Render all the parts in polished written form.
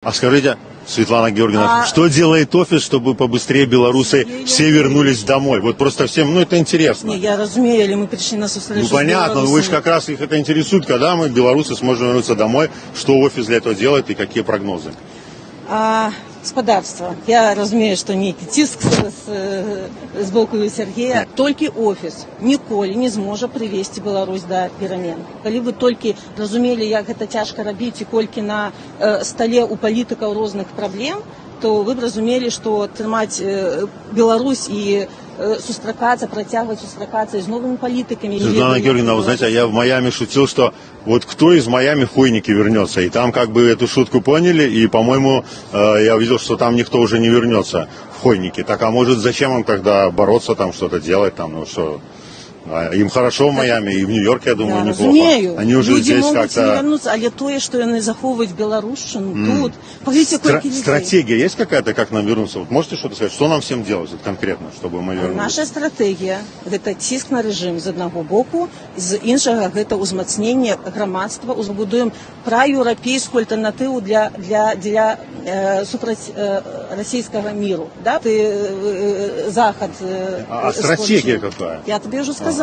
А скажите, Светлана Георгиевна, что делает офис, чтобы побыстрее белорусы все вернулись домой? Вот просто всем, это интересно. Не, я разумею, или мы пришли на встречу с понятно, но вы же как раз их это интересует, когда мы, белорусы, сможем вернуться домой, что офис для этого делает и какие прогнозы? Господарство. Я разумею, что некий тиск з боку Сергея. Толькі офіс ніколі не зможа прывесці Беларусь да перамен. Калі вы толькі разумелі, як гэта цяжка рабіць і колькі на стале у палітыкаў розных праблем, то вы б разумелі, што трымаць Беларусь і працягваць сустракацца з новыми политиками. Светлана Георгиевна, вы знаете, я в Майами шутил, что вот кто из Майами в Хойники вернется. И там как бы эту шутку поняли, и, по-моему, я увидел, что там никто уже не вернется в Хойники. Так, а может, зачем им тогда бороться, там что-то делать, там, что... Им хорошо в Майами, и в Нью-Йорке, я думаю, неплохо. Разумею. Они уже Люди здесь могут как-то... не вернуться, але тое, что яны захоўваюць беларушчыну тут. Паглядзіце, колькі людей. Стратегия есть какая-то, как нам вернуться? Вот можете что-то сказать? Что нам всем делать вот, конкретно, чтобы мы вернулись? Наша стратегія – гэта ціск на рэжым з аднаго боку, з іншага гэта ўзмацненне грамадства, узбудуем праеўрапейскую альтэрнатыву для супраць расійскага міру. Да? Захад... А стратегия какая? Я тебе уже сказала.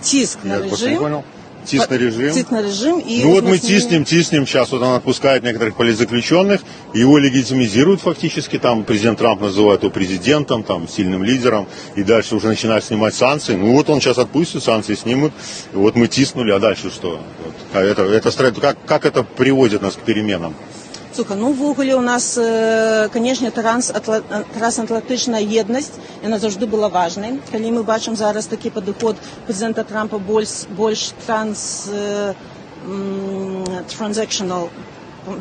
Тиск на режим. Тиск на режим. Тиск на режим и... Ну вот мы тиснем. Сейчас вот он отпускает некоторых политзаключенных, его легитимизируют фактически, там президент Трамп называет его президентом, там сильным лидером, и дальше уже начинают снимать санкции. Ну вот он сейчас отпустит, санкции снимут, и вот мы тиснули, а дальше что? Как это приводит нас к переменам? Слухай, ввогуле у нас, конечно, трансатлантычная еднасць, яна заўжды была важнай. Калі мы бачым зараз такі падыход прэзідэнта Трампа больш transactional,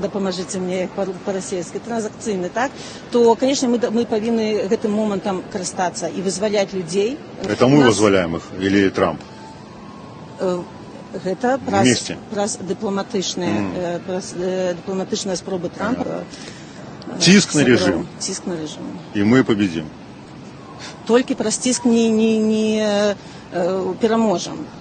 дапамажыце мне па-расейску, транзакцыйны, так, то, конечно, мы павінны гэтым момантам карыстацца і вызваляць людзей. Это мы вызваляем их или Трамп? Гэта праз дыпламатычныя спробы Трампа. Тиск на режим. Тиск на режим. И мы победим. Толькі праз ціск не пераможам.